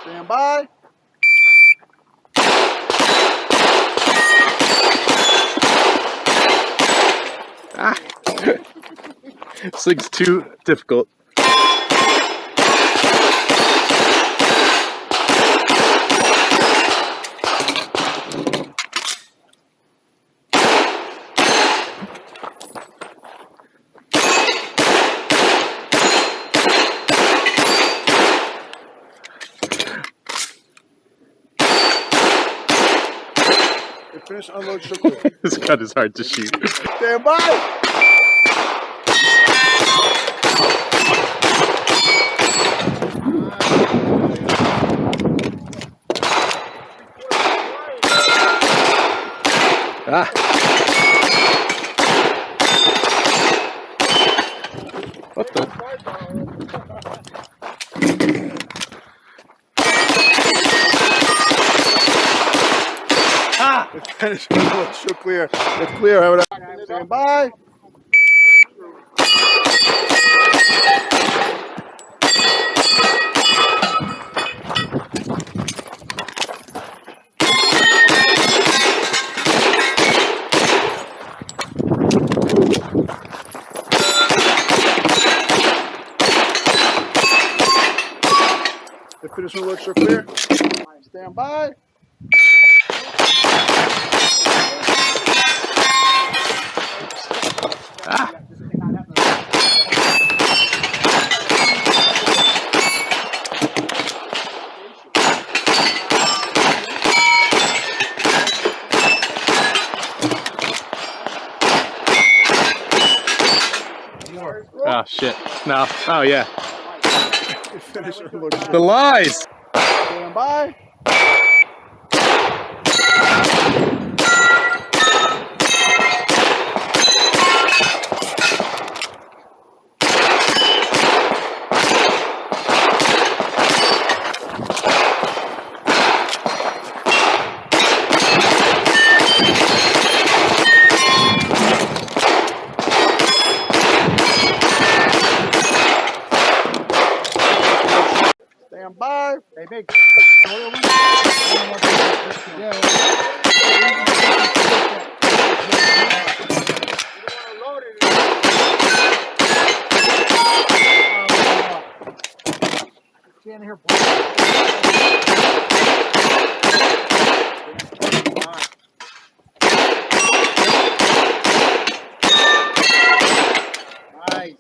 Stand by. Ah. This thing's too difficult. Finish, unload, show clear. This gun is hard to shoot. Stand by. Ah. What the? Ah! Finish, unload, show clear. It's clear. Have it out. Stand by. Finish, unload, show clear. Stand by. Ah. Oh shit. No. Oh yeah. Finish, unload, show. The lies. Stand by. Stand by. Hey, big. Stand here. Nice.